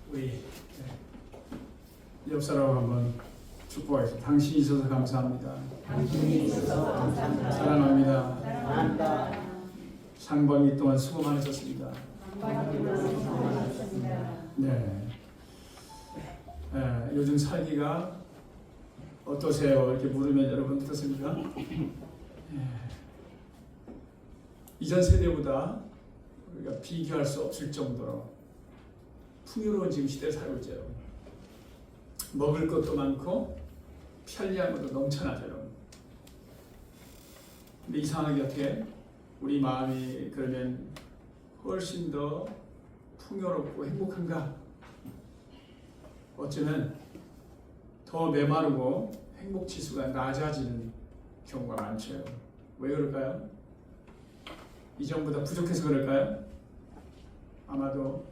우리 옆 사람하고 한번 축복하겠습니다. 당신이 있어서 감사합니다. 당신이 있어서 감사합니다. 사랑합니다. 사랑합니다. 상반기 동안 수고 많으셨습니다. 네. 요즘 살기가 어떠세요? 이렇게 물으면 여러분 어떻습니까? 이전 세대보다 우리가 비교할 수 없을 정도로 풍요로운 지금 시대에 살고 있죠. 먹을 것도 많고 편리한 것도 넘쳐나죠. 근데 이상하게 어떻게 우리 마음이 그러면 훨씬 더 풍요롭고 행복한가? 어쩌면 더 메마르고 행복 지수가 낮아지는 경우가 많죠. 왜 그럴까요? 이전보다 부족해서 그럴까요? 아마도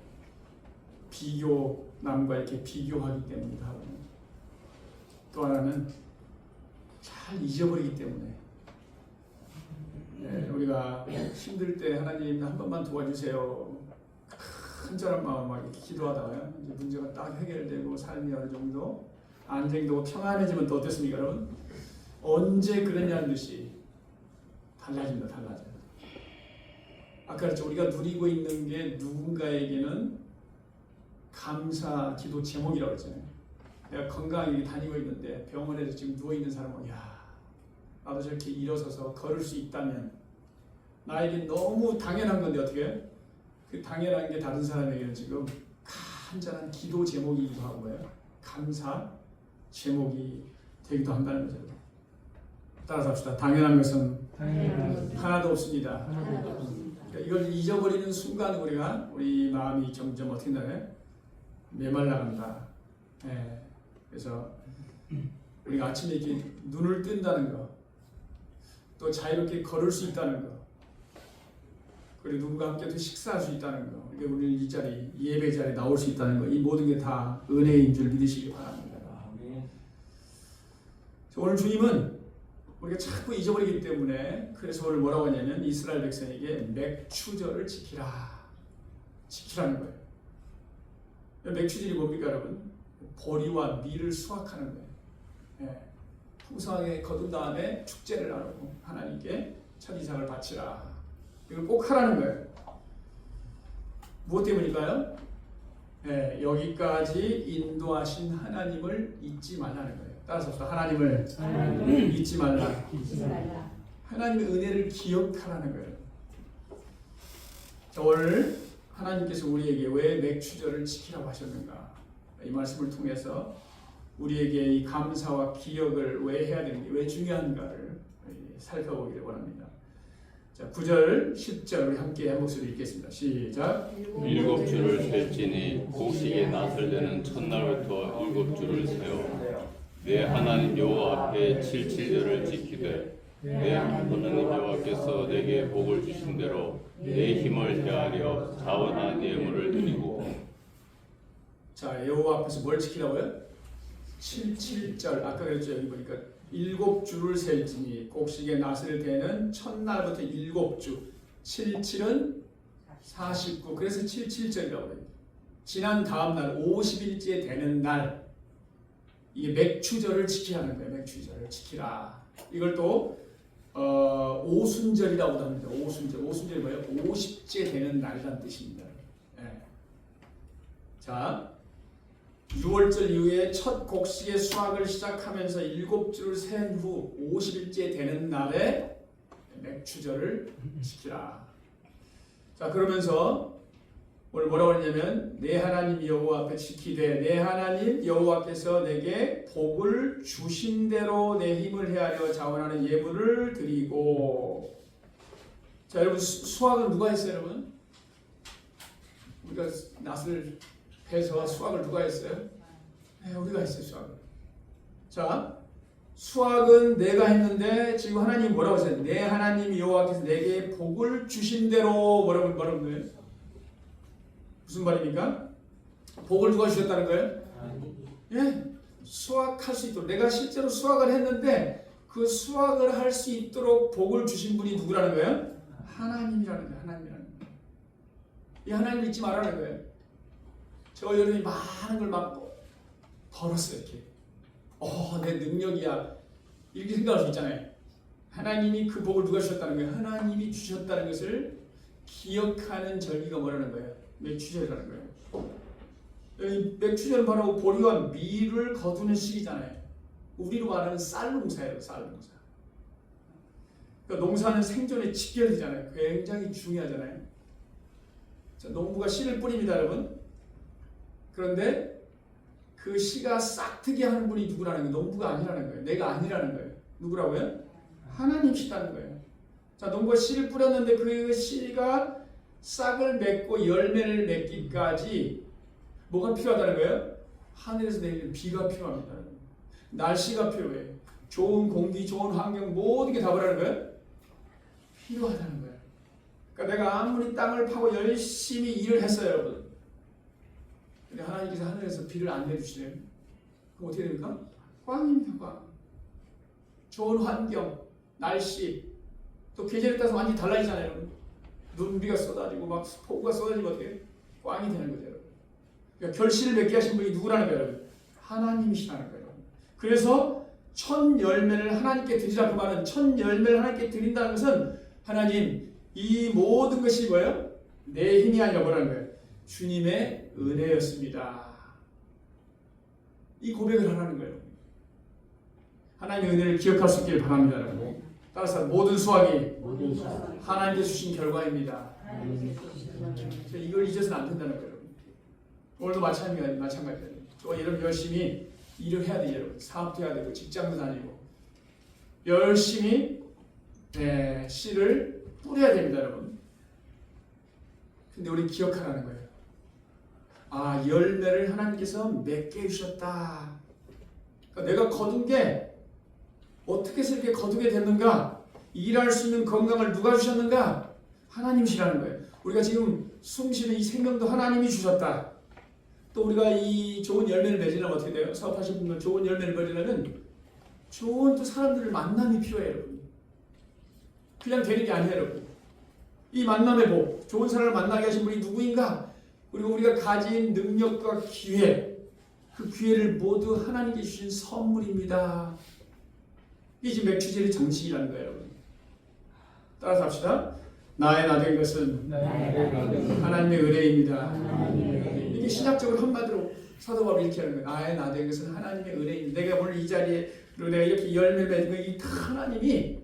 남과 이렇게 비교하기 때문이기도 하고, 또 하나는 잘 잊어버리기 때문에. 우리가 힘들 때 하나님 한 번만 도와주세요, 간절한 마음으로 이렇게 기도하다가 이제 문제가 딱 해결되고 삶이 어느 정도 안정되고 평안해지면 또 어떻습니까, 여러분? 언제 그랬냐는 듯이 달라집니다. 달라져요. 아까 그랬죠. 우리가 누리고 있는 게 누군가에게는 감사 기도 제목이라고 했잖아요. 내가 건강하게 다니고 있는데 병원에서 지금 누워있는 사람은 나도 저렇게 일어서서 걸을 수 있다면, 나에게 너무 당연한 건데 어떻게 그 당연한 게 다른 사람에게는 지금 간절한 기도 제목이기도 하고요, 감사 제목이 되기도 한다는 거죠. 따라서 합시다. 당연한 것은 당연한 하나도 없습니다. 하나도 없습니다. 그러니까 이걸 잊어버리는 순간 우리 마음이 점점 어떻게 되나요? 메말라간다. 예. 그래서 우리가 아침에 이렇게 눈을 뜬다는 거, 또 자유롭게 걸을 수 있다는 거, 그리고 누군가 함께 식사할 수 있다는 거, 그러니까 우리는 이 자리, 예배 자리에 나올 수 있다는 거, 이 모든 게 다 은혜인 줄 믿으시기 바랍니다. 오늘 주님은 우리가 자꾸 잊어버리기 때문에 그래서 오늘 뭐라고 하냐면 이스라엘 백성에게 맥추절을 지키라는 거예요. 맥추절이 뭡니까 여러분? 보리와 밀을 수확하는 거예요. 예. 풍성하게 거둔 다음에 축제를 하고 하나님께 첫 이삭을 바치라. 이걸 꼭 하라는 거예요. 무엇 때문일까요? 예, 여기까지 인도하신 하나님을 잊지 말라는 거예요. 따라서 하나님을 잊지 말라. 하나님의 은혜를 기억하라는 거예요. 자, 오늘 하나님께서 우리에게 왜 맥추절을 지키라고 하셨는가? 이 말씀을 통해서 우리에게 이 감사와 기억을 왜 해야 되는지, 왜 중요한가를 살펴보기를 원합니다. 자, 9절, 10절 우리 함께 한 목소리 읽겠습니다. 시작. 일곱 주를 셀지니 곡식의 낫을 내는 첫날부터 일곱 주를 세워 내 하나님 여호와 앞에 7일절을 지키되 내 하나님 여호와께서 내게 복을 주신 대로 내 힘을 헤아려 자원한 예물을 드리고. 자, 여호와 앞에서 뭘 지키라고요? 7절. 아까 그랬죠. 여기 보니까 7주를 셀지니 곡식의 낫을 대는 첫날부터 7주. 77은 49. 그래서 77절이라고 해요. 지난 다음 날 50일째 되는 날 이게 맥추절을 지키라는 거예요. 맥추절을 지키라. 이걸 또 오순절이라고도 합니다. 오순절. 오순절이 뭐예요? 50째 되는 날이라는 뜻입니다. 네. 자, 6월절 이후에 첫 곡식의 수확을 시작하면서 7주를 센 후 50일째 되는 날에 맥추절을 지키라. 자, 그러면서 오늘 뭐라고 하냐면 내 하나님 여호와 앞에 지키되 내 하나님 여호와께서 내게 복을 주신 대로 내 힘을 헤아려 자원하는 예물을 드리고. 자, 여러분 수확을 누가 했어요, 여러분? 우리가 낫을 해서 수확을 누가 했어요? 네, 우리가 했어요, 수확을. 자, 수확은 내가 했는데 지금 하나님 뭐라고 하세요? 내 하나님 여호와께서 내게 복을 주신 대로 뭐라고 거예요? 무슨 말입니까? 복을 누가 주셨다는 거예요? 예, 수확할 수 있도록. 내가 실제로 수확을 했는데 그 수확을 할 수 있도록 복을 주신 분이 누구라는 거예요? 하나님이라는 거예요. 하나님이라는 거예요. 이 하나님 잊지 말라는 거예요. 저 여러분이 많은 걸 막 벌었어요. 이렇게. 내 능력이야. 이렇게 생각할 수 있잖아요. 하나님이 그 복을 누가 주셨다는 거예요? 하나님이 주셨다는 것을 기억하는 절기가 뭐라는 거예요? 맥추절이라는 거예요. 여기 맥추절은 바로 보리와 밀을 거두는 시기잖아요. 우리로 말하는 쌀 농사예요. 쌀 농사. 그러니까 농사는 생존의 직결이잖아요. 굉장히 중요하잖아요. 자, 농부가 씨를 뿌립니다, 여러분. 그런데 그 씨가 싹트게 하는 분이 누구라는 거예요? 농부가 아니라는 거예요. 내가 아니라는 거예요. 누구라고요? 하나님이시다는 거예요. 자, 농부가 씨를 뿌렸는데 그 씨가 싹을 맺고 열매를 맺기까지 뭐가 필요하다는 거예요? 하늘에서 내리는 비가 필요합니다. 날씨가 필요해. 좋은 공기, 좋은 환경 모든 게 다 뭐라는 거예요? 필요하다는 거예요. 그러니까 내가 아무리 땅을 파고 열심히 일을 했어요, 여러분. 근데 하나님께서 하늘에서 비를 안 내주시네요. 그럼 어떻게 됩니까? 꽝입니다, 꽝. 좋은 환경, 날씨, 또 계절에 따라서 완전히 달라지잖아요, 여러분. 눈비가 쏟아지고 막 폭우가 쏟아지고 어떻게 꽝이 되는 거죠, 여러분. 그러니까 결실을 맺게 하신 분이 누구라는 거예요, 여러분? 하나님이시라는 거예요. 그래서 첫 열매를 하나님께 드리라. 그 말은 첫 열매를 하나님께 드린다는 것은 하나님 이 모든 것이 뭐예요? 내 힘이 아니라 뭐라는 거예요? 주님의 은혜였습니다. 이 고백을 하라는 거예요. 하나님의 은혜를 기억할 수 있기를 바랍니다, 여러분. 따라서 모든 수확이 하나님께서 주신 결과입니다. 이걸 잊어서는 안 된다는 거예요. 오늘도 마찬가지예요. 여러분 열심히 일을 해야 돼요. 여러분. 사업도 해야 되고 직장도 다니고 열심히 씨를 뿌려야 됩니다, 여러분. 근데 우리 기억하라는 거예요. 아, 열매를 하나님께서 맺게 해주셨다. 그러니까 내가 거둔 게 어떻게 해서 이렇게 거두게 됐는가? 일할 수 있는 건강을 누가 주셨는가? 하나님이시라는 거예요. 우리가 지금 숨쉬는 이 생명도 하나님이 주셨다. 또 우리가 이 좋은 열매를 맺으려면 어떻게 돼요? 사업하시는 분들 좋은 열매를 맺으려면 좋은 또 사람들을 만남이 필요해요, 여러분. 그냥 되는 게 아니에요, 여러분. 이 만남의 복, 좋은 사람을 만나게 하신 분이 누구인가? 그리고 우리가 가진 능력과 기회, 그 기회를 모두 하나님께 주신 선물입니다. 이게 지금 맥주제의 정신이라는 거예요, 여러분. 따라서 합시다. 나의 나 된 것은 하나님의 은혜입니다. 이게 신학적으로 한마디로 사도 바울이 이렇게 하는 거예요. 나의 나 된 것은 하나님의 은혜입니다. 내가 오늘 이 자리에 내가 이렇게 열매 맺은 거 이 다 하나님이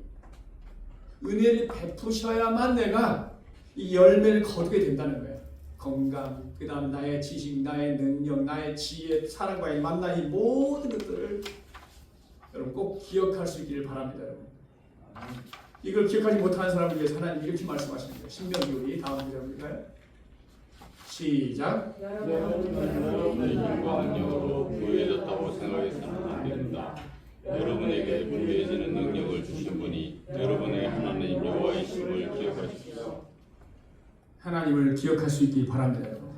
은혜를 베푸셔야만 내가 이 열매를 거두게 된다는 거예요. 건강, 그 다음 나의 지식, 나의 능력, 나의 지혜, 사람과의 만남, 이 모든 것들을 여러분 꼭 기억할 수 있기를 바랍니다, 여러분. 이걸 기억하지 못하는 사람을 위해서 하나님 이렇게 말씀하시는 거예요. 신명기 우리 다음 문제입니다. 시작. 여러분의 힘과 능력으로 부유해졌다고 생각해서는 안 됩니다. 여러분에게 부유해지는 능력을 주신 분이 여러분의 하나님 여호와이심을 기억하십시오. 하나님을 기억할 수 있기 바랍니다, 여러분.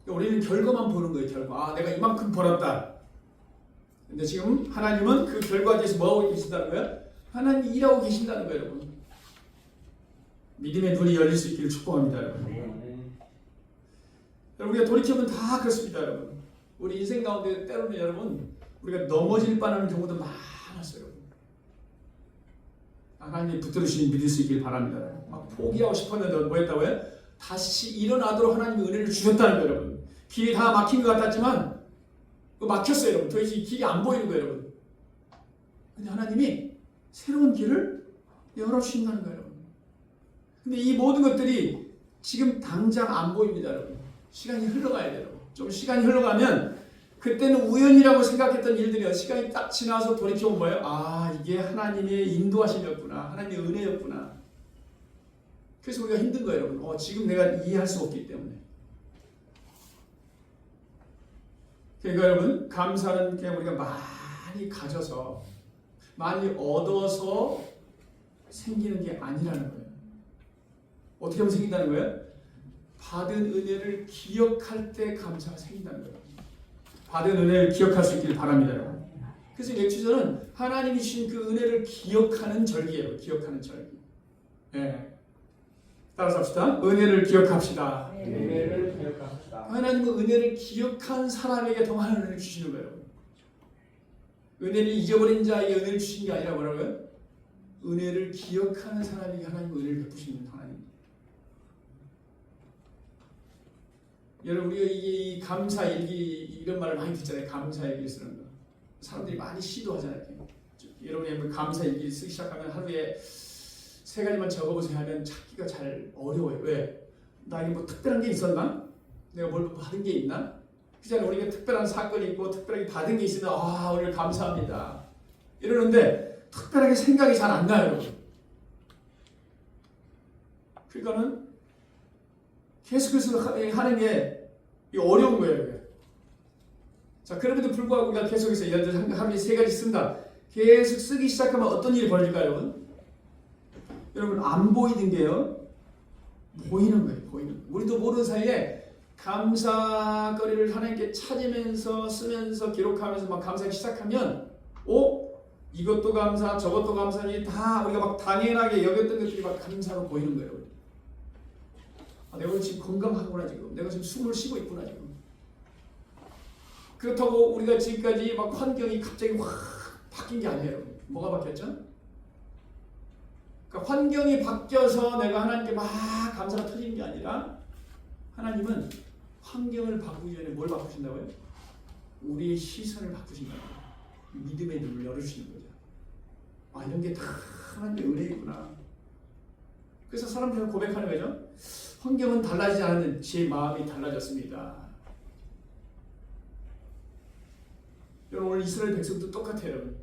우리는 결과만 보는 거예요, 결과. 아, 내가 이만큼 벌었다. 근데 지금 하나님은 그 결과에 대해서 뭐하고 계신다는 거예요? 하나님이 일하고 계신다는 거예요, 여러분. 믿음의 눈이 열릴 수 있기를 축복합니다, 여러분. 여러분, 우리가 돌이켜보면 다 그렇습니다, 여러분. 우리 인생 가운데 때로는 여러분, 우리가 넘어질 뻔하는 경우도 많았어요, 여러분. 하나님이 붙들으시니 믿을 수 있길 바랍니다. 막 포기하고 싶었는데 뭐 했다고요? 다시 일어나도록 하나님이 은혜를 주셨다는 거예요, 여러분. 길이 다 막힌 것 같았지만 막혔어요, 여러분. 더 이상 길이 안 보이는 거예요, 여러분. 근데 하나님이 새로운 길을 열어주신다는 거예요, 여러분. 근데 이 모든 것들이 지금 당장 안 보입니다, 여러분. 시간이 흘러가야 돼요, 여러분. 좀 시간이 흘러가면 그때는 우연이라고 생각했던 일들이 시간이 딱 지나서 돌이켜보면 뭐예요? 아, 이게 하나님의 인도하심이었구나. 하나님의 은혜였구나. 그래서 우리가 힘든 거예요, 여러분. 지금 내가 이해할 수 없기 때문에. 그러니까 여러분, 감사는 그냥 우리가 많이 가져서 많이 얻어서 생기는 게 아니라는 거예요. 어떻게 하면 생긴다는 거예요? 받은 은혜를 기억할 때 감사가 생긴다는 거예요. 받은 은혜를 기억할 수 있기를 바랍니다, 여러분. 그래서 맥주절은 하나님이 주신 그 은혜를 기억하는 절기예요. 기억하는 절기. 네. 따라서 합시다. 은혜를 기억합시다. 은혜를 기억합시다. 하나님은 은혜를 기억한 사람에게 더 많은 은혜를 주시는 거예요. 은혜를 잊어버린 자에게 은혜를 주신 게 아니라 뭐라고요? 은혜를 기억하는 사람에게 하나님은 은혜를 베푸시는 하나님. 여러분, 우리가 이 감사일기 이런 말을 많이 듣잖아요. 감사일기 쓰는 거. 사람들이 많이 시도하잖아요. 여러분이 감사일기 쓰기 시작하면 하루에 3가지만 적어보세요 하면 찾기가 잘 어려워요. 왜? 나에게 뭐 특별한 게 있었나? 내가 뭘 받은 게 있나? 그잖아요. 우리가 특별한 사건이 있고 특별하게 받은 게 있으면 오늘 감사합니다. 이러는데 특별하게 생각이 잘 안 나요, 여러분. 그러니까는 계속해서 하는 게 어려운 거예요. 자, 그럼에도 불구하고 우리가 계속해서 예를 들어 하루에 3가지 쓴다. 계속 쓰기 시작하면 어떤 일이 벌어질까요, 여러분? 여러분, 안 보이는 게요, 보이는 거예요. 보이는 거예요. 우리도 모르는 사이에 감사거리를 하나님께 찾으면서 쓰면서 기록하면서 막 감사하기 시작하면 이것도 감사, 저것도 감사니 다 우리가 막 당연하게 여겼던 것들이 막 감사로 보이는 거예요. 내가 오늘 지금 건강하구나, 지금. 내가 지금 숨을 쉬고 있구나, 지금. 그렇다고 우리가 지금까지 막 환경이 갑자기 확 바뀐 게 아니에요. 뭐가 바뀌었죠? 그러니까 환경이 바뀌어서 내가 하나님께 막 감사가 터지는 게 아니라 하나님은 환경을 바꾸기 전에 뭘 바꾸신다고요? 우리의 시선을 바꾸신다고요. 믿음의 눈을 열어주시는 거죠. 이런 게 다 하나님의 은혜이구나. 그래서 사람들은 고백하는 거죠. 환경은 달라지지 않았는데 제 마음이 달라졌습니다. 여러분, 오늘 이스라엘 백성도 똑같아요. 여러분.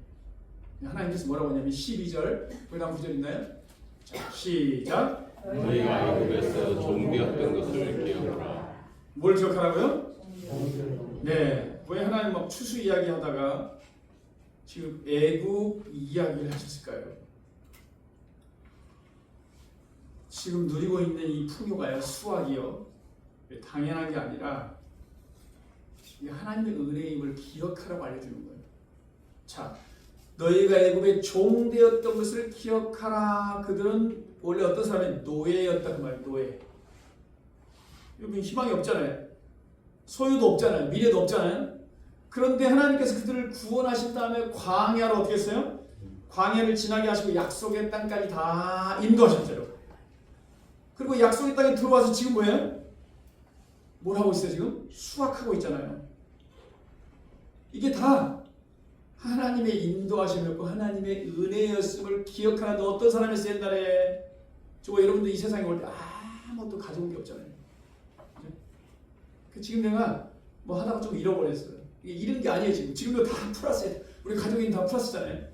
하나님께서 뭐라고 하냐면 12절 그 다음 구절 있나요? 자, 시작. 너희가 애굽에서 종되었던 것을 기억하라. 뭘 기억하라고요? 네. 왜 하나님 막 추수 이야기하다가 지금 애굽 이야기를 하셨을까요? 지금 누리고 있는 이 풍요가요, 수확이요, 당연한 게 아니라 하나님의 은혜임을 기억하라고 알려주는 거예요. 자, 너희가 애굽에 종되었던 것을 기억하라. 그들은 원래 어떤 사람이 노예였다 그 말이에요. 노예. 여기 희망이 없잖아요. 소유도 없잖아요. 미래도 없잖아요. 그런데 하나님께서 그들을 구원하신 다음에 광야로 어떻게 했어요? 광야를 지나게 하시고 약속의 땅까지 다 인도하셨어요. 그리고 약속의 땅에 들어와서 지금 뭐예요? 뭘 하고 있어요 지금? 수확하고 있잖아요. 이게 다 하나님의 인도하심이었고 하나님의 은혜였음을 기억하는 어떤 사람이었어요 옛날에? 저거 여러분들 이 세상에 올 때 아무것도 가져온 게 없잖아요. 지금 내가 뭐 하다가 좀 잃어버렸어요. 이게 잃은 게 아니에요 지금. 지금도 다 플러스예요. 우리 가족이 다 플러스잖아요.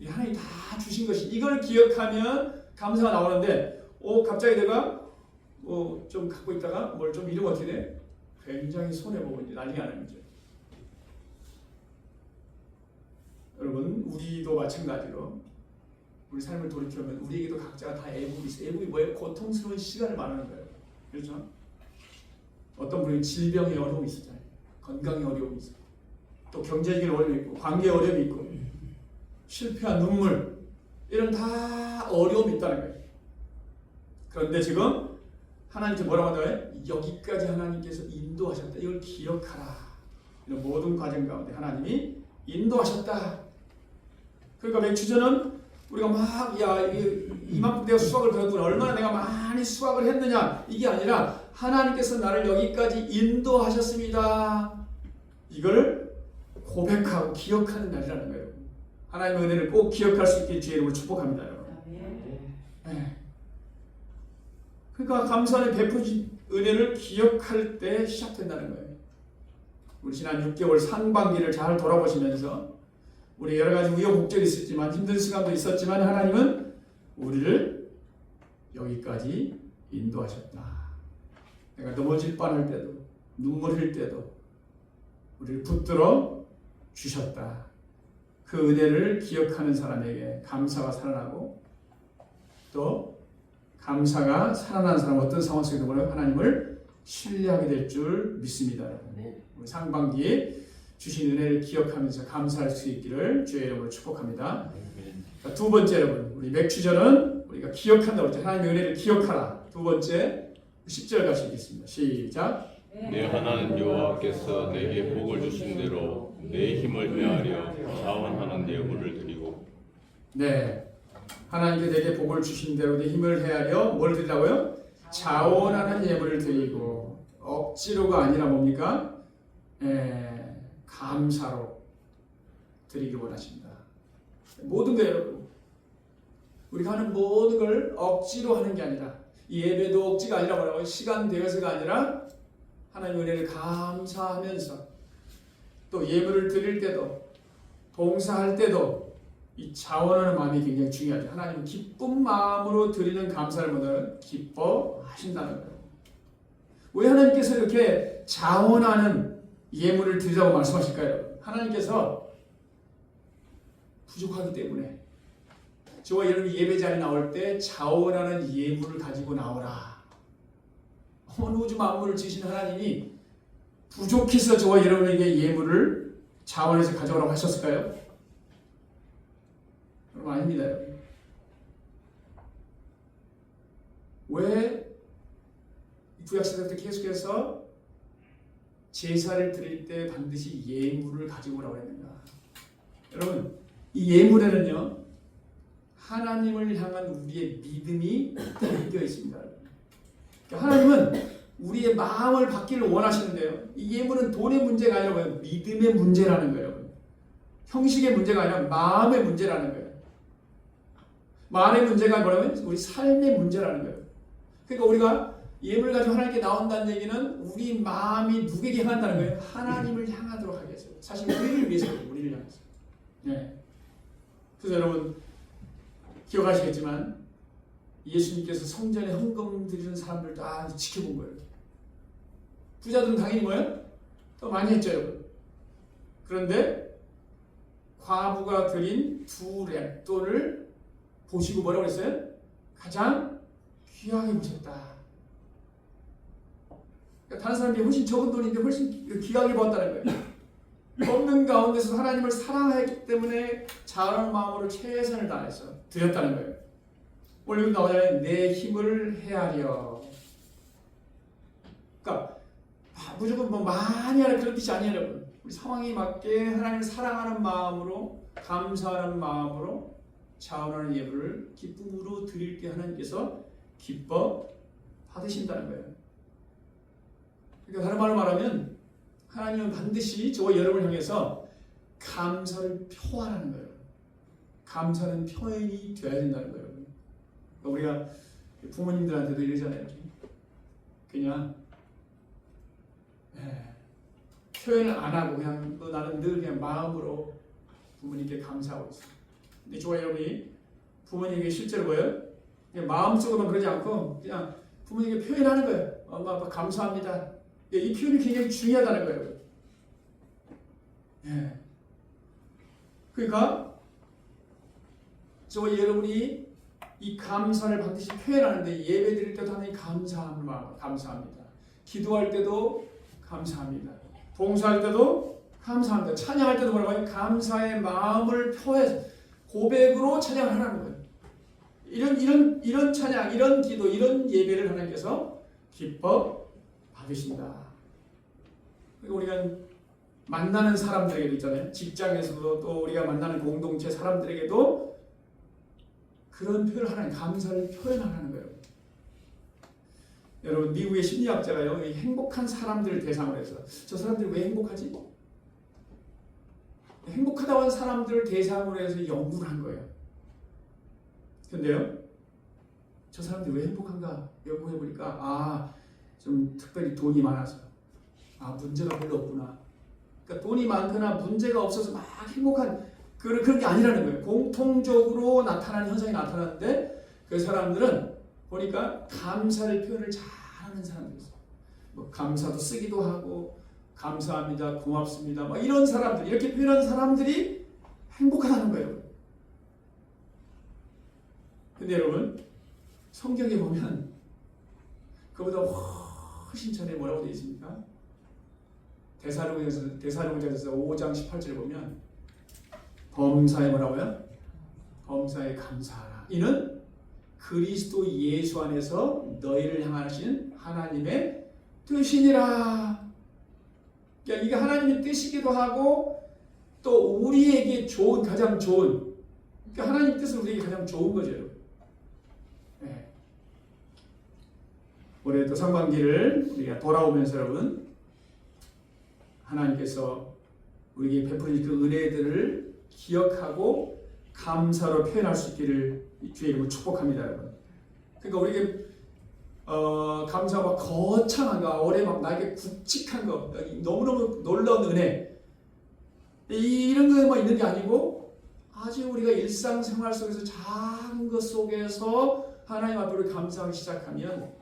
하나님이 다 주신 것이 이걸 기억하면 감사가 나오는데 갑자기 내가 좀 갖고 있다가 뭘 좀 잃으면 어떻게 돼? 굉장히 손해보고 이제 난리가 나는 거죠. 여러분 우리도 마찬가지로 우리 삶을 돌이켜보면 우리에게도 각자가 다 애국이 있어요. 애국이 뭐예요? 고통스러운 시간을 말하는 거예요. 그렇죠? 어떤 분이 질병의 어려움이 있었잖아요. 건강의 어려움이 있어요. 또 경제적인 어려움이 있고 관계의 어려움이 있고 실패한 눈물 이런 다 어려움이 있다는 거예요. 그런데 지금 하나님께서 뭐라고 한다고요? 여기까지 하나님께서 인도하셨다. 이걸 기억하라. 이런 모든 과정 가운데 하나님이 인도하셨다. 그러니까 맥주전은 우리가 이만큼 내가 수확을 거뒀구나. 얼마나 내가 많이 수확을 했느냐. 이게 아니라 하나님께서 나를 여기까지 인도하셨습니다. 이걸 고백하고 기억하는 날이라는 거예요. 하나님의 은혜를 꼭 기억할 수 있게 주의 이름으로 축복합니다. 여러분. 네. 그러니까 감사의 베푸신 은혜를 기억할 때 시작된다는 거예요. 우리 지난 6개월 상반기를 잘 돌아보시면서 우리 여러 가지 우여곡절이 있었지만 힘든 시간도 있었지만 하나님은 우리를 여기까지 인도하셨다. 내가 넘어질 뻔할 때도 눈물 흘릴 때도 우리를 붙들어 주셨다. 그 은혜를 기억하는 사람에게 감사가 살아나고 또 감사가 살아나는 사람 어떤 상황 속에도 하나님을 신뢰하게 될 줄 믿습니다. 우리 상반기에 주신 은혜를 기억하면서 감사할 수 있기를 주의 이름으로 축복합니다. 두 번째 여러분 우리 맥주전은 우리가 기억한다고 했죠. 하나님의 은혜를 기억하라. 두 번째 10절 같이 읽겠습니다. 시작. 내 하나님 여호와께서 내게 복을 주신 대로 내 힘을 헤아려 자원하는 예물을 드리고 네. 하나님께 내게 복을 주신 대로 내 힘을 헤아려 뭘 드리라고요? 자원하는 예물을 드리고 억지로가 아니라 뭡니까? 감사로 드리기 원하십니다. 모든 거 여러분 우리가 하는 모든 걸 억지로 하는 게 아니라 이 예배도 억지가 아니라 뭐라고요? 시간 되어서가 아니라 하나님의 은혜를 감사하면서 또 예물을 드릴 때도 봉사할 때도 이 자원하는 마음이 굉장히 중요하죠. 하나님은 기쁜 마음으로 드리는 감사를 뭐냐면 기뻐하신다는 거예요. 왜 하나님께서 이렇게 자원하는 예물을 드리라고 말씀하실까요? 하나님께서 부족하기 때문에 저와 여러분이 예배 자리에 나올 때 자원하는 예물을 가지고 나오라. 온 우주 만물을 지으신 하나님이 부족해서 저와 여러분에게 예물을 자원해서 가져오라고 하셨을까요? 그럼 아닙니다. 왜 구약시대 때 계속해서 제사를 드릴 때 반드시 예물을 가지고 오라고 했는가? 여러분 이 예물에는요 하나님을 향한 우리의 믿음이 담겨 있습니다. 그러니까 하나님은 우리의 마음을 받기를 원하시는데요. 이 예물은 돈의 문제가 아니라 뭐예요? 믿음의 문제라는 거예요. 형식의 문제가 아니라 마음의 문제라는 거예요. 마음의 문제가 뭐라면 우리 삶의 문제라는 거예요. 그러니까 우리가 예물 가지고 하나님께 나온다는 얘기는 우리 마음이 누구에게 향한다는 거예요? 하나님을 향하도록 하겠어요. 사실 우리를 위해서 우리를 향해서. 네. 그래서 여러분 기억하시겠지만 예수님께서 성전에 헌금 드리는 사람들 다 지켜본 거예요. 부자들은 당연히 뭐예요? 더 많이 했죠, 여러분. 그런데 과부가 드린 2렙돈을 보시고 뭐라고 했어요? 가장 귀하게 보셨다. 그러니까 다른 사람들이 훨씬 적은 돈인데 훨씬 귀하게 보았다는 거예요. 없는 가운데서 하나님을 사랑했기 때문에 자원하는 마음으로 최선을 다해서 드렸다는 거예요. 오늘 여기 나오잖아요. 내 힘을 헤아려. 그러니까 무조건 뭐 많이 하라 그런 뜻이 아니에요, 여러분. 우리 상황에 맞게 하나님을 사랑하는 마음으로, 감사하는 마음으로 자원하는 예물을 기쁨으로 드릴 때 하나님께서 기뻐 받으신다는 거예요. 그러니까 다른 말로 말하면 하나님은 반드시 저와 여러분을 향해서 감사를 표하라는 거예요. 감사는 표현이 되어야 된다는 거예요. 그러니까 우리가 부모님들한테도 이러잖아요. 그냥 표현을 안 하고 그냥 나는 늘 그냥 마음으로 부모님께 감사하고 있어요. 근데 저와 여러분이 부모님에게 실제로 뭐예요? 그냥 마음속으로만 그러지 않고 그냥 부모님에게 표현하는 거예요. 엄마 아빠 감사합니다. 이 표현이 굉장히 중요하다는 거예요. 그러니까 저와 여러분이 이 감사를 반드시 표현하는데 예배 드릴 때도 하나님 감사합니다. 기도할 때도 감사합니다. 봉사할 때도 감사합니다. 찬양할 때도 뭐라고 해요? 감사의 마음을 표해서 고백으로 찬양을 하라는 거예요. 이런 찬양, 이런 기도, 이런 예배를 하나님께서 기뻐 받으신다. 그리고 우리가 만나는 사람들에게도 있잖아요. 직장에서도 또 우리가 만나는 공동체 사람들에게도 그런 표현을 하나님 감사를 표현하라는 거예요. 여러분 미국의 심리학자가요, 행복한 사람들을 대상으로 해서 저 사람들이 왜 행복하지? 행복하다고 하는 사람들을 대상으로 해서 연구를 한 거예요. 근데요, 저 사람들이 왜 행복한가 연구해보니까 좀 특별히 돈이 많아서 문제가 별로 없구나. 그러니까 돈이 많거나 문제가 없어서 막 행복한 그런 게 아니라는 거예요. 공통적으로 나타나는 현상이 나타나는데 그 사람들은 보니까 감사를 표현을 잘하는 사람들이었어요. 뭐 감사도 쓰기도 하고 감사합니다, 고맙습니다, 막 이런 사람들 이렇게 표현하는 사람들이 행복하다는 거예요. 근데 여러분 성경에 보면 그보다 훨씬 전에 뭐라고 되어 있습니까? 데살로니가서 5장 18절에 보면 범사에 뭐라고요? 범사에 감사하라. 이는 그리스도 예수 안에서 너희를 향하신 하나님의 뜻이니라. 그러니까 이게 하나님의 뜻이기도 하고 또 우리에게 가장 좋은, 그러니까 하나님 뜻은 우리에게 가장 좋은 거죠. 올해 또 상반기를 우리가 돌아오면서 여러분 하나님께서 우리에게 베푸신 그 은혜들을 기억하고 감사로 표현할 수 있기를 주의 이름으로 축복합니다, 여러분. 그러니까 우리에게 감사가 거창한 거, 올해 막 나에게 굵직한 거, 너무너무 놀라운 은혜 이런 거만 있는 게 아니고 아주 우리가 일상생활 속에서 작은 것 속에서 하나님 앞으로 감사하기 시작하면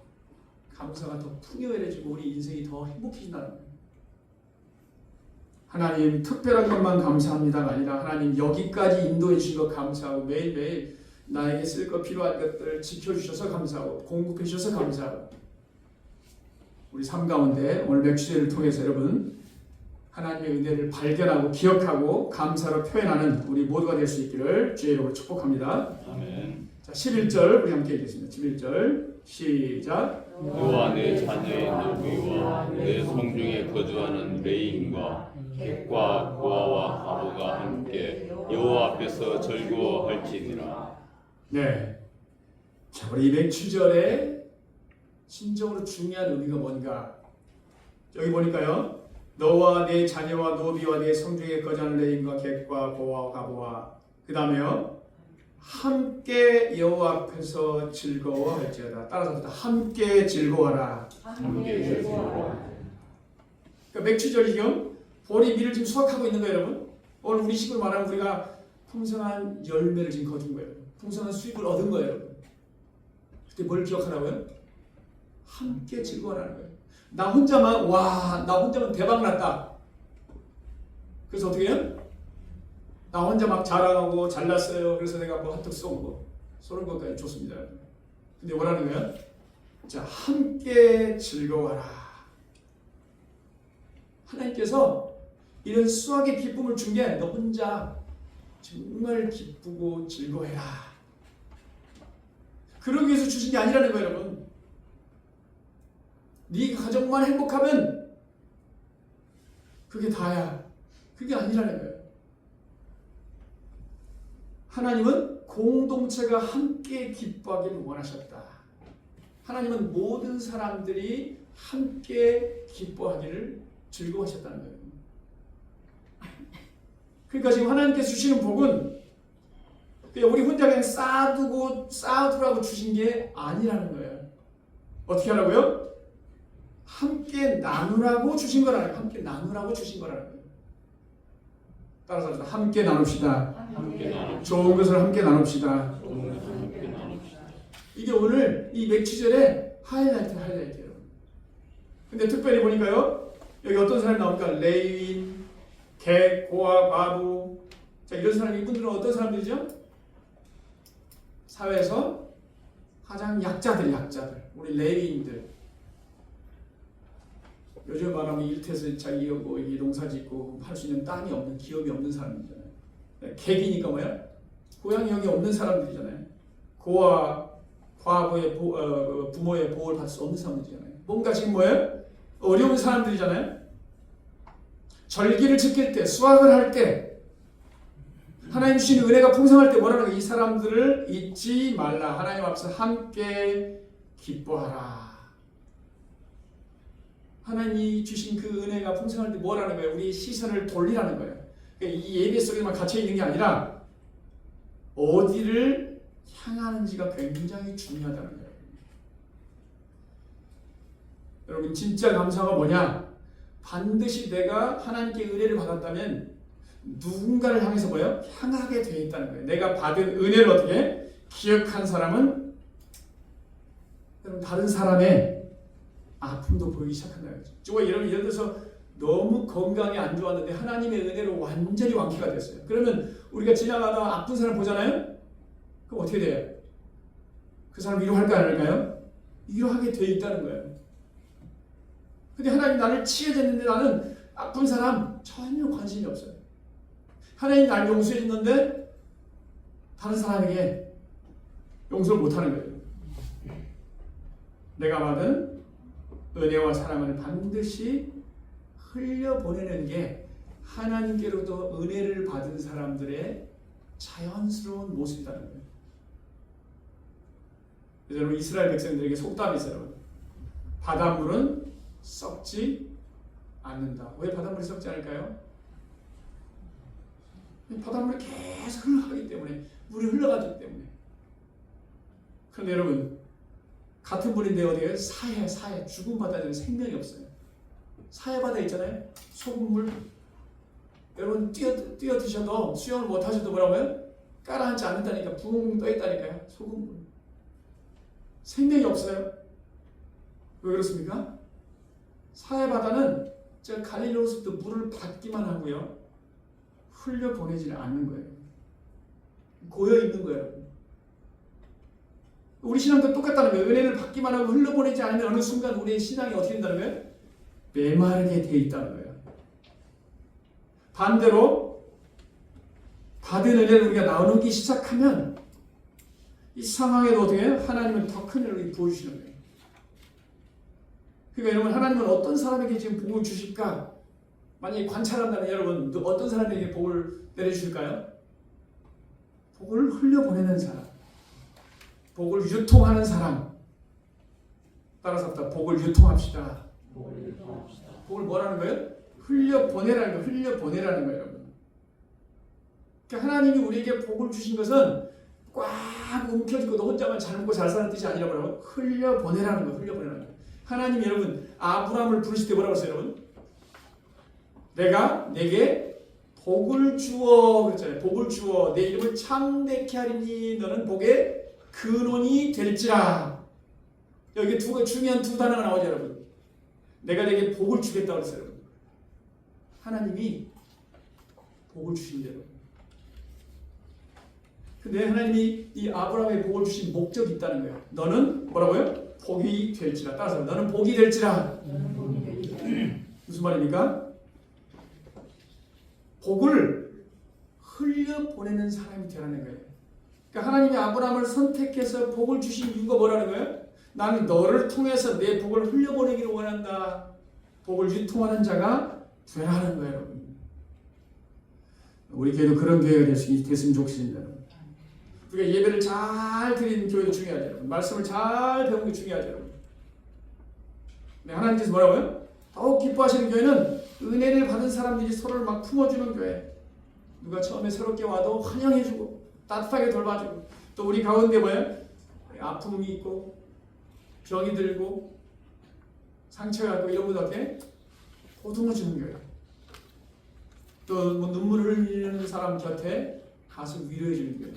감사가 더 풍요해지고 우리 인생이 더 행복해진다는 거예요. 하나님 특별한 것만 감사합니다가 아니라 하나님 여기까지 인도해 주신 것 감사하고 매일매일 나에게 쓸 것 필요한 것들 지켜주셔서 감사하고 공급해 주셔서 감사하고 우리 삶 가운데 오늘 맥주제를 통해서 여러분 하나님의 은혜를 발견하고 기억하고 감사로 표현하는 우리 모두가 될 수 있기를 주의 이름으로 축복합니다. 아멘. 자, 11절 우리 함께 읽겠습니다. 11절 시작. 너와 내 자녀의 노비와 내 성중에 거주하는 레인과 객과 고아와 과부가 함께 여호와 앞에서 즐거워할지니라. 네. 자, 우리 207절에 진정으로 중요한 의미가 뭔가? 여기 보니까요. 너와 내 자녀와 노비와 내 성중에 거주하는 레인과 객과 고아와 과부와 그 다음에요. 함께 여호와 앞에서 즐거워할지어다. 따라서 함께 즐거워하라. 함께 즐거워하라. 그러니까 맥주절이 지금 보리 밀을 지금 수확하고 있는 거예요, 여러분. 오늘 우리 식으로 말하면 우리가 풍성한 열매를 지금 거둔 거예요. 풍성한 수입을 얻은 거예요, 여러분. 그때 뭘 기억하라고요? 함께 즐거워하는 거예요. 나 혼자만 대박 났다. 그래서 어떻게 해요? 나 혼자 막 자랑하고 잘났어요. 그래서 내가 뭐 한턱 쏘는 것까지 좋습니다. 근데 뭐라는 거야? 자, 함께 즐거워하라. 하나님께서 이런 수학의 기쁨을 준 게 너 혼자 정말 기쁘고 즐거워해라. 그러기 위해서 주신 게 아니라는 거예요, 여러분. 네 가정만 행복하면 그게 다야. 그게 아니라는 거예요. 하나님은 공동체가 함께 기뻐하기를 원하셨다. 하나님은 모든 사람들이 함께 기뻐하기를 즐거워하셨다는 거예요. 그러니까 지금 하나님께서 주시는 복은 그냥 우리 혼자 그냥 쌓아두라고 주신 게 아니라는 거예요. 어떻게 하라고요? 함께 나누라고 주신 거라는 거예요. 함께 나누라고 주신 거라는 거예요. 따라서 합시다. 함께 나눕시다. 좋은 것을 함께 나눕시다. 이게 오늘 이 맥주절의 하이라이트예요. 근데 특별히 보니까요, 여기 어떤 사람이 나옵니까? 레위인, 객, 고아, 과부. 자, 이런 사람, 이분들은 어떤 사람들이죠? 사회에서 가장 약자들. 우리 레위인들. 요즘 말하면 일터에서 자기 뭐 농사짓고 할 수 있는 땅이 없는, 기업이 없는 사람이잖아요. 객이니까 뭐야? 고향이 여기 없는 사람들이잖아요. 고아, 과부의 부모의 보호를 받을 수 없는 사람들이잖아요. 뭔가 지금 뭐예요? 어려운 사람들이잖아요. 절기를 지킬 때, 수학을 할 때, 하나님 주신 은혜가 풍성할 때 뭐라는 거예요? 이 사람들을 잊지 말라. 하나님 앞에서 함께 기뻐하라. 하나님이 주신 그 은혜가 풍성할 때 뭐라는 거예요? 우리 시선을 돌리라는 거예요. 그러니까 이 예배 속에만 갇혀 있는 게 아니라 어디를 향하는지가 굉장히 중요하다는 거예요. 여러분, 진짜 감사가 뭐냐? 반드시 내가 하나님께 은혜를 받았다면 누군가를 향해서 뭐예요? 향하게 되어 있다는 거예요. 내가 받은 은혜를 어떻게 기억한 사람은 여러분 다른 사람의 아픔도 보이기 시작한다는 거죠. 여러분 예를 들어서 너무 건강이 안 좋았는데 하나님의 은혜로 완전히 완쾌가 됐어요. 그러면 우리가 지나가다 아픈 사람 보잖아요. 그럼 어떻게 돼요? 그 사람 위로할까요? 안 할까요? 위로하게 되어 있다는 거예요. 근데 하나님 나를 치유했는데 나는 아픈 사람 전혀 관심이 없어요. 하나님 나를 용서해 줬는데 다른 사람에게 용서를 못하는 거예요. 내가 받은 은혜와 사랑을 반드시 흘려보내는 게 하나님께로부터 은혜를 받은 사람들의 자연스러운 모습이라는 거예요. 여러분, 이스라엘 백성들에게 속담이 있어요. 바닷물은 썩지 않는다. 왜 바닷물이 썩지 않을까요? 바닷물이 계속 흘러가기 때문에, 물이 흘러가기 때문에. 그런데 여러분, 같은 물인데 어디에 사해 죽은 바다에는 생명이 없어요. 사해 바다 있잖아요. 소금물. 여러분 뛰어 드셔도 수영을 못 하셔도 뭐라고요? 깔아앉지 않는다니까. 붕 떠 있다니까요. 소금물. 생명이 없어요. 왜 그렇습니까? 사해 바다는 저 갈릴리로부터 물을 받기만 하고요. 흘려 보내지는 않는 거예요. 고여 있는 거예요. 우리 신앙도 똑같다는 거예요. 은혜를 받기만 하고 흘러보내지 않으면 어느 순간 우리의 신앙이 어떻게 된다는 거예요? 메마르게 되어 있다는 거예요. 반대로 받은 은혜를 우리가 나누기 시작하면 이 상황에도 어떻게 해요? 하나님은 더 큰 은혜를 부어주시는 거예요. 그러니까 여러분, 하나님은 어떤 사람에게 지금 복을 주실까? 만약에 관찰한다면 여러분, 어떤 사람에게 복을 내려주실까요? 복을 흘려보내는 사람, 복을 유통하는 사람. 따라서 합시다. 복을 유통합시다. 복을 뭐라는 거예요? 흘려보내라는 거예요. 흘려보내라는 거예요, 여러분. 그러니까 하나님이 우리에게 복을 주신 것은 꽉 움켜쥐고 너 혼자만 잘 먹고 잘 사는 뜻이 아니라 뭐라고? 흘려보내라는 거예요. 흘려보내라는 거예요. 하나님 여러분, 아브라함을 부르실 때 뭐라고 했어요, 여러분? 내가 내게 복을 주어 그랬잖아요. 복을 주어 내 이름을 창대케 하리니 너는 복의 근원이 될지라. 여기 중요한 두 단어가 나오죠, 여러분. 내가 내게 복을 주겠다고 그랬어요, 여러분. 하나님이 복을 주신대요. 근데 하나님이 이 아브라함의 복을 주신 목적이 있다는 거예요. 너는 뭐라고요? 복이 될지라. 따라서 너는 복이 될지라. 무슨 말입니까? 복을 흘려보내는 사람이 되라는 거예요. 그러니까 하나님이 아브라함을 선택해서 복을 주신 이유가 뭐라는 거예요? 나는 너를 통해서 내 복을 흘려보내기를 원한다. 복을 유통하는 자가 되라는 거예요, 여러분. 우리 교회도 그런 교회가 됐으면 좋겠습니다, 여러분. 우리가 예배를 잘 드리는 교회도 중요하죠, 여러분. 말씀을 잘 배우는 게 중요하죠, 여러분. 네, 하나님께서 뭐라고요? 더욱 기뻐하시는 교회는 은혜를 받은 사람들이 서로를 막 품어주는 교회. 누가 처음에 새롭게 와도 환영해주고 따뜻하게 돌봐주고, 또 우리 가운데 뭐예요? 아픔이 있고 병이 들고 상처가 있고 이런 분들 어떻게? 보듬어주는 교회. 또 뭐 눈물을 흘리는 사람 곁에 가서 위로해주는 교회.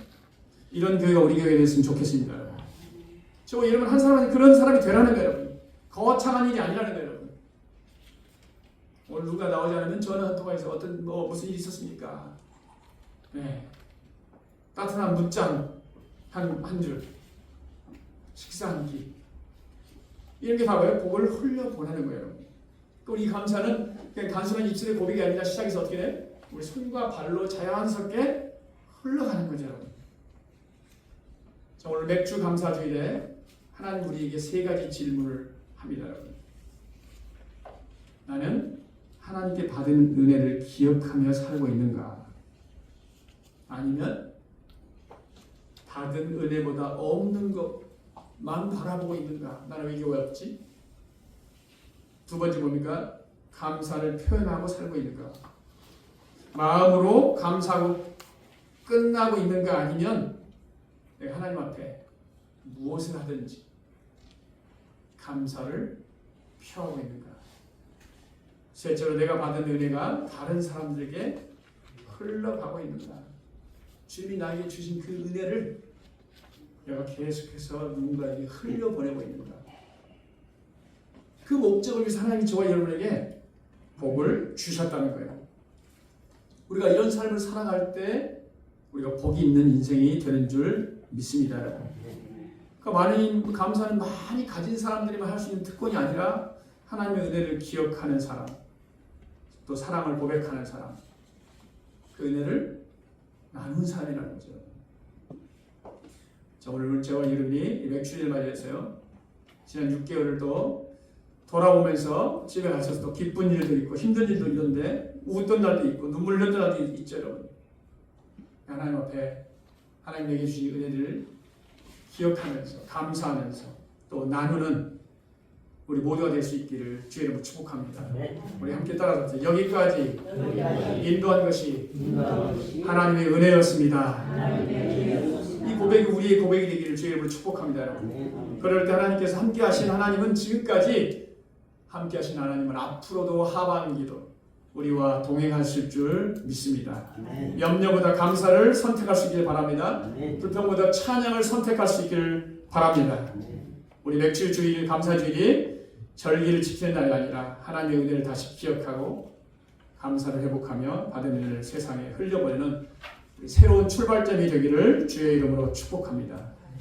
이런 교회가 우리 교회에 됐으면 좋겠습니다. 저 여러분 한 사람은 그런 사람이 되라는 거예요, 여러분. 거창한 일이 아니라는 거예요, 여러분. 오늘 누가 나오지 않으면 전화 통화해서 어떤 무슨 일이 있었습니까? 네. 따뜻한 문장 한 줄, 식사 한 끼, 이런 게 다 뭐예요? 복을 흘려 보내는 거예요, 여러분. 우리 감사는 그냥 단순한 입술의 고백이 아니라 시작해서 어떻게 돼? 우리 손과 발로 자연스럽게 흘러가는 거죠, 여러분. 자, 오늘 맥주 감사주일에 하나님 우리에게 세 가지 질문을 합니다, 여러분. 나는 하나님께 받은 은혜를 기억하며 살고 있는가? 아니면 받은 은혜보다 없는 것만 바라보고 있는가? 나는 왜 이게 어렵지? 두 번째 뭡니까? 감사를 표현하고 살고 있는가? 마음으로 감사하고 끝나고 있는가? 아니면 내가 하나님 앞에 무엇을 하든지 감사를 표하고 있는가? 셋째로 내가 받은 은혜가 다른 사람들에게 흘러가고 있는가? 주님이 나에게 주신 그 은혜를 내가 계속해서 누군가에게 흘려보내고 있는가? 그 목적을 위해서 하나님이 저와 여러분에게 복을 주셨다는 거예요. 우리가 이런 삶을 살아갈 때 우리가 복이 있는 인생이 되는 줄 믿습니다, 여러분. 그러니까 많은 감사는 많이 가진 사람들이만 할 수 있는 특권이 아니라 하나님의 은혜를 기억하는 사람, 또 사랑을 고백하는 사람, 그 은혜를 나눈 사람이라는 거죠. 자, 오늘 저와 이름이 맥주일 맞이해서요. 지난 6개월을 또 돌아오면서 집에 가셔서 또 기쁜 일도 있고 힘든 일도 있는데 웃던 날도 있고 눈물 흘렸던 날도 있죠, 여러분. 하나님 앞에 하나님에게 주신 은혜를 기억하면서 감사하면서 또 나누는 우리 모두가 될 수 있기를 주의 이름으로 축복합니다. 우리 함께 따라서 여기까지 인도한 것이 하나님의 은혜였습니다. 이 고백이 우리의 고백이 되기를 주의 이름으로 축복합니다, 여러분. 그럴 때 하나님께서 함께 하신 하나님은 지금까지 함께 하신 하나님은 앞으로도 하반기도 우리와 동행하실 줄 믿습니다. 염려보다 감사를 선택할 수 있기를 바랍니다. 불평보다 찬양을 선택할 수 있기를 바랍니다. 우리 맥주 주일 감사주일이 절기를 지키는 날이 아니라 하나님의 은혜를 다시 기억하고 감사를 회복하며 받은 은혜를 세상에 흘려보내는 새로운 출발점이 되기를 주의 이름으로 축복합니다.